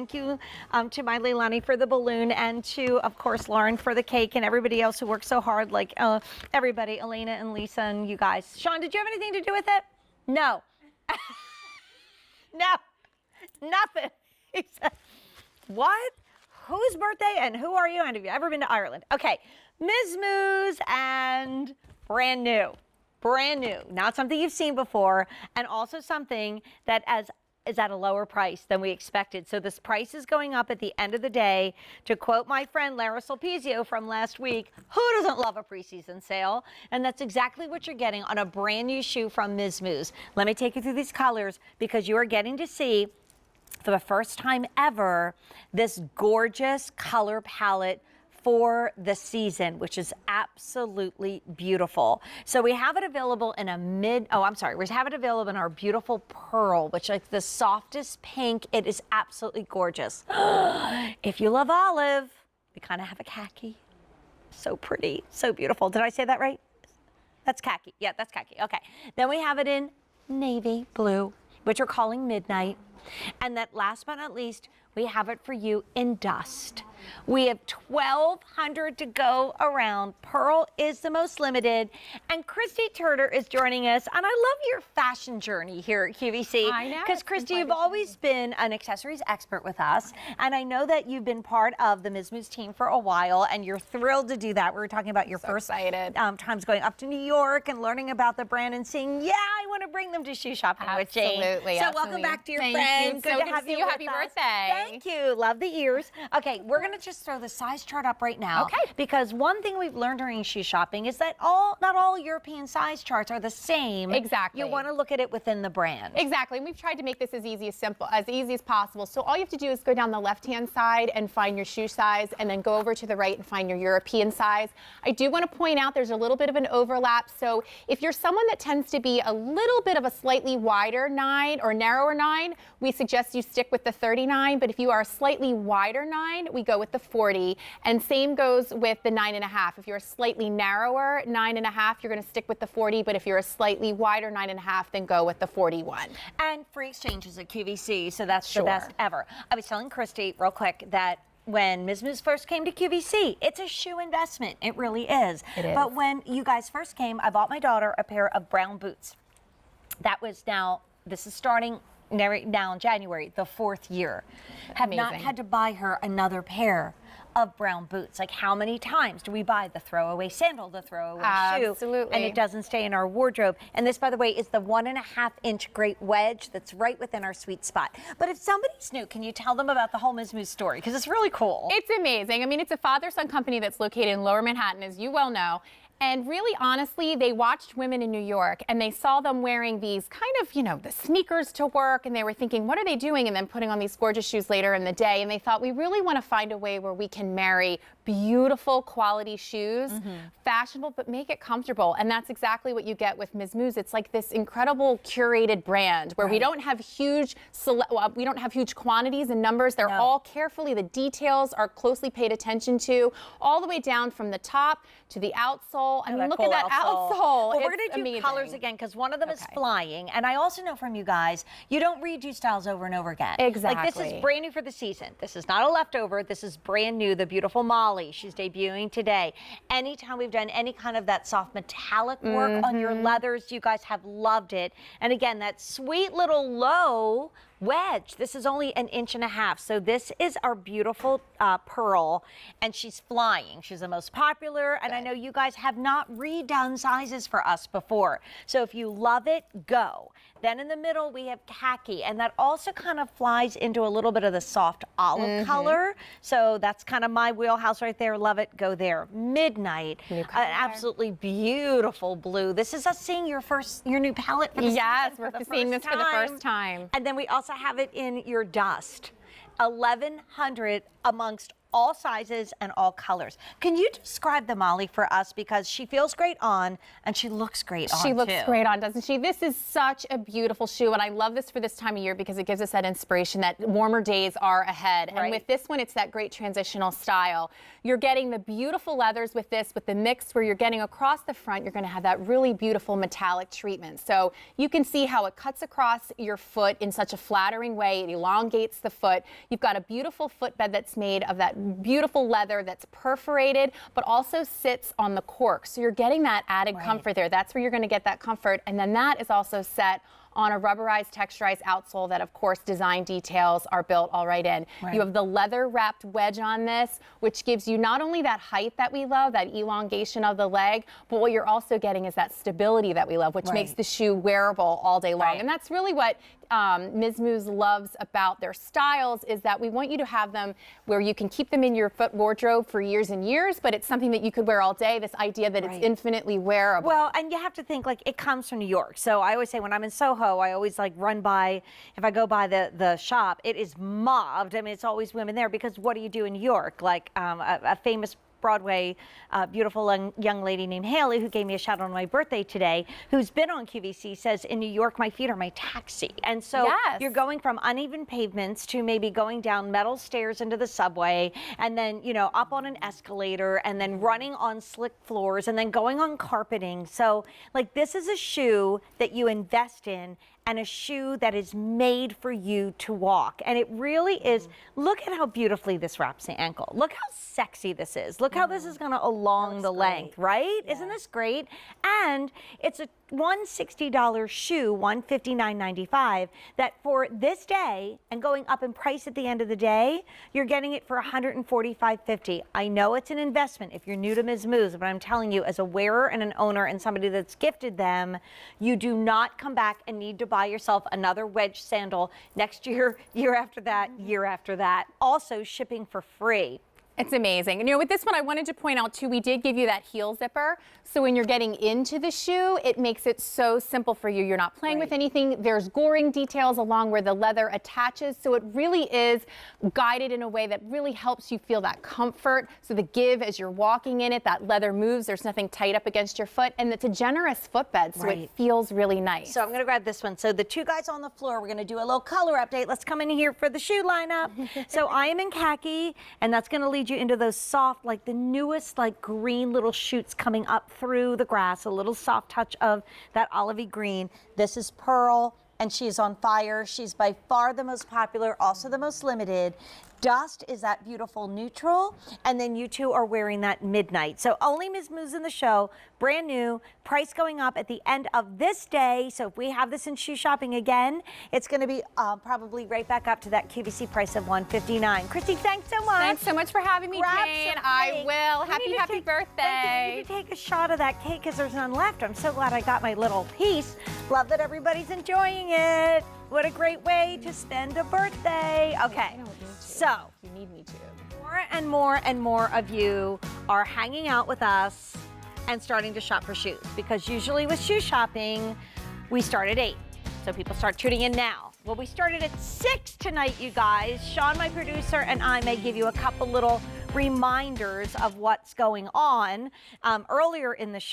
Thank you to my Leilani for the balloon, and to, of course, Lauren for the cake, and everybody else who worked so hard, like everybody, Elena and Lisa and you guys. Sean, did you have anything to do with it? No. No, nothing. He said, what? Whose birthday and who are you? And have you ever been to Ireland? Okay, Miz Mooz and brand new. Brand new, not something you've seen before, and also something that is at a lower price than we expected. So this price is going up at the end of the day. To quote my friend Lara Sulpizio from last week, who doesn't love a preseason sale? And that's exactly what you're getting on a brand new shoe from Miz Mooz. Let me take you through these colors because you are getting to see, for the first time ever, this gorgeous color palette for the season, which is absolutely beautiful. So we have it available in a we have it available in our beautiful pearl, which is like the softest pink. It is absolutely gorgeous. If you love olive, we kind of have a khaki. So pretty, so beautiful. Did I say that right? That's khaki. Yeah, that's khaki. Okay. Then we have it in navy blue, which we're calling midnight. And that last but not least, we have it for you in dust. We have 1,200 to go around. Pearl is the most limited. And Christy Turner is joining us. And I love your fashion journey here at QVC. I know. Because Christy, you've always been an accessories expert with us. And I know that you've been part of the Miz Mooz team for a while, and you're thrilled to do that. We were talking about your first times going up to New York and learning about the brand and saying, yeah, I want to bring them to shoe shopping with Jane. Absolutely. So welcome back to your friend. Good to have you. Happy birthday. Thank you. Love the ears. Okay, we're going to just throw the size chart up right now. Okay. Because one thing we've learned during shoe shopping is that not all European size charts are the same. Exactly. You want to look at it within the brand. Exactly. And we've tried to make this as easy as possible. So all you have to do is go down the left-hand side and find your shoe size, and then go over to the right and find your European size. I do want to point out there's a little bit of an overlap. So if you're someone that tends to be a little bit of a slightly wider 9 or narrower 9, we suggest you stick with the 39. But if you are a slightly wider 9, we go with the 40. And same goes with the 9.5. If you're a slightly narrower 9.5, you're going to stick with the 40. But if you're a slightly wider 9.5, then go with the 41. And free exchanges at QVC, so that's the best ever. I was telling Christy real quick that when Miz Mooz first came to QVC, it's a shoe investment. It really is. It is. But when you guys first came, I bought my daughter a pair of brown boots. This is starting now in January, the 4th year. Have not had to buy her another pair of brown boots. Like, how many times do we buy the throwaway sandal, the throwaway shoe? Absolutely. And it doesn't stay in our wardrobe. And this, by the way, is the 1.5-inch great wedge that's right within our sweet spot. But if somebody's new, can you tell them about the whole Miz Mooz story? Because it's really cool. It's amazing. I mean, it's a father-son company that's located in Lower Manhattan, as you well know. And really, honestly, they watched women in New York, and they saw them wearing these kind of, the sneakers to work, and they were thinking, what are they doing? And then putting on these gorgeous shoes later in the day. And they thought, we really want to find a way where we can marry beautiful quality shoes, fashionable, but make it comfortable. And that's exactly what you get with Miz Mooz. It's like this incredible curated brand where we don't have huge quantities and numbers. They're all carefully, the details are closely paid attention to, all the way down from the top to the outsole. I mean, look at that outsole. Well, we're going to do colors again because one of them is flying. And I also know from you guys, you don't redo styles over and over again. Exactly. Like, this is brand new for the season. This is not a leftover. This is brand new. The beautiful Molly. She's debuting today. Anytime we've done any kind of that soft metallic work on your leathers, you guys have loved it. And again, that sweet little low wedge. This is only 1.5 inches. So this is our beautiful pearl, and she's flying. She's the most popular, and I know you guys have not redone sizes for us before. So if you love it, go. Then in the middle, we have khaki, and that also kind of flies into a little bit of the soft olive color. So that's kind of my wheelhouse right there. Love it. Go there. Midnight, an absolutely beautiful blue. This is us seeing your new palette for the Yes, season we're seeing this for the first time. And then we also have it in your dust. 1,100 amongst all sizes and all colors. Can you describe the Molly for us, because she feels great on and she looks great on She looks too. great on, doesn't she? This is such a beautiful shoe, and I love this for this time of year because it gives us that inspiration that warmer days are ahead. Right. And with this one, it's that great transitional style. You're getting the beautiful leathers with this, with the mix where you're getting across the front, you're going to have that really beautiful metallic treatment. So you can see how it cuts across your foot in such a flattering way. It elongates the foot. You've got a beautiful footbed that's made of that beautiful leather that's perforated, but also sits on the cork. So you're getting that added comfort there. That's where you're going to get that comfort. And then that is also set on a rubberized, texturized outsole that, of course, design details are built all right in. You have the leather-wrapped wedge on this, which gives you not only that height that we love, that elongation of the leg, but what you're also getting is that stability that we love, which makes the shoe wearable all day long. And that's really what Miz Mooz loves about their styles, is that we want you to have them where you can keep them in your foot wardrobe for years and years, but it's something that you could wear all day, this idea that it's infinitely wearable. Well, and you have to think, like, it comes from New York. So I always say when I'm in Soho, I always like run by, if I go by the shop, it is mobbed. I mean, it's always women there, because what do you do in New York? Like a famous Broadway beautiful young lady named Haley, who gave me a shout out on my birthday today, who's been on QVC, says in New York, my feet are my taxi. And so you're going from uneven pavements to maybe going down metal stairs into the subway, and then, you know, up on an escalator, and then running on slick floors, and then going on carpeting. So like, this is a shoe that you invest in, and a shoe that is made for you to walk. And it really is. Look at how beautifully this wraps the ankle. Look how sexy this is. Look how this is gonna along the length, right? Yeah. Isn't this great? And it's a $160 shoe, $159.95, that for this day, and going up in price at the end of the day, you're getting it for $145.50. I know it's an investment if you're new to Miz Mooz, but I'm telling you, as a wearer and an owner and somebody that's gifted them, you do not come back and need to buy yourself another wedge sandal next year, year after that, year after that. Also shipping for free. It's amazing. And you know, with this one, I wanted to point out too, we did give you that heel zipper. So when you're getting into the shoe, it makes it so simple for you. You're not playing with anything. There's goring details along where the leather attaches. So it really is guided in a way that really helps you feel that comfort. So the give as you're walking in it, that leather moves. There's nothing tight up against your foot. And it's a generous footbed, so it feels really nice. So I'm going to grab this one. So the two guys on the floor, we're going to do a little color update. Let's come in here for the shoe lineup. So I am in khaki, and that's going to lead you into those soft, like the newest, like green little shoots coming up through the grass, a little soft touch of that olivey green. This is Pearl, and she's on fire. She's by far the most popular, also the most limited. Dust is that beautiful neutral, and then you two are wearing that midnight. So only Miz Mooz in the show, brand new, price going up at the end of this day. So if we have this in shoe shopping again, it's going to be probably right back up to that QVC price of $159. Christy, thanks so much. Thanks so much for having me, Grab Jane. some I cake. will. We Happy birthday. Thank you. You can take a shot of that cake because there's none left. I'm so glad I got my little piece. Love that everybody's enjoying it. What a great way to spend a birthday. Okay, so you need me to. More and more and more of you are hanging out with us and starting to shop for shoes, because usually with shoe shopping, we start at 8. So people start tuning in now. Well, we started at 6 tonight, you guys. Sean, my producer, and I may give you a couple little reminders of what's going on earlier in the show.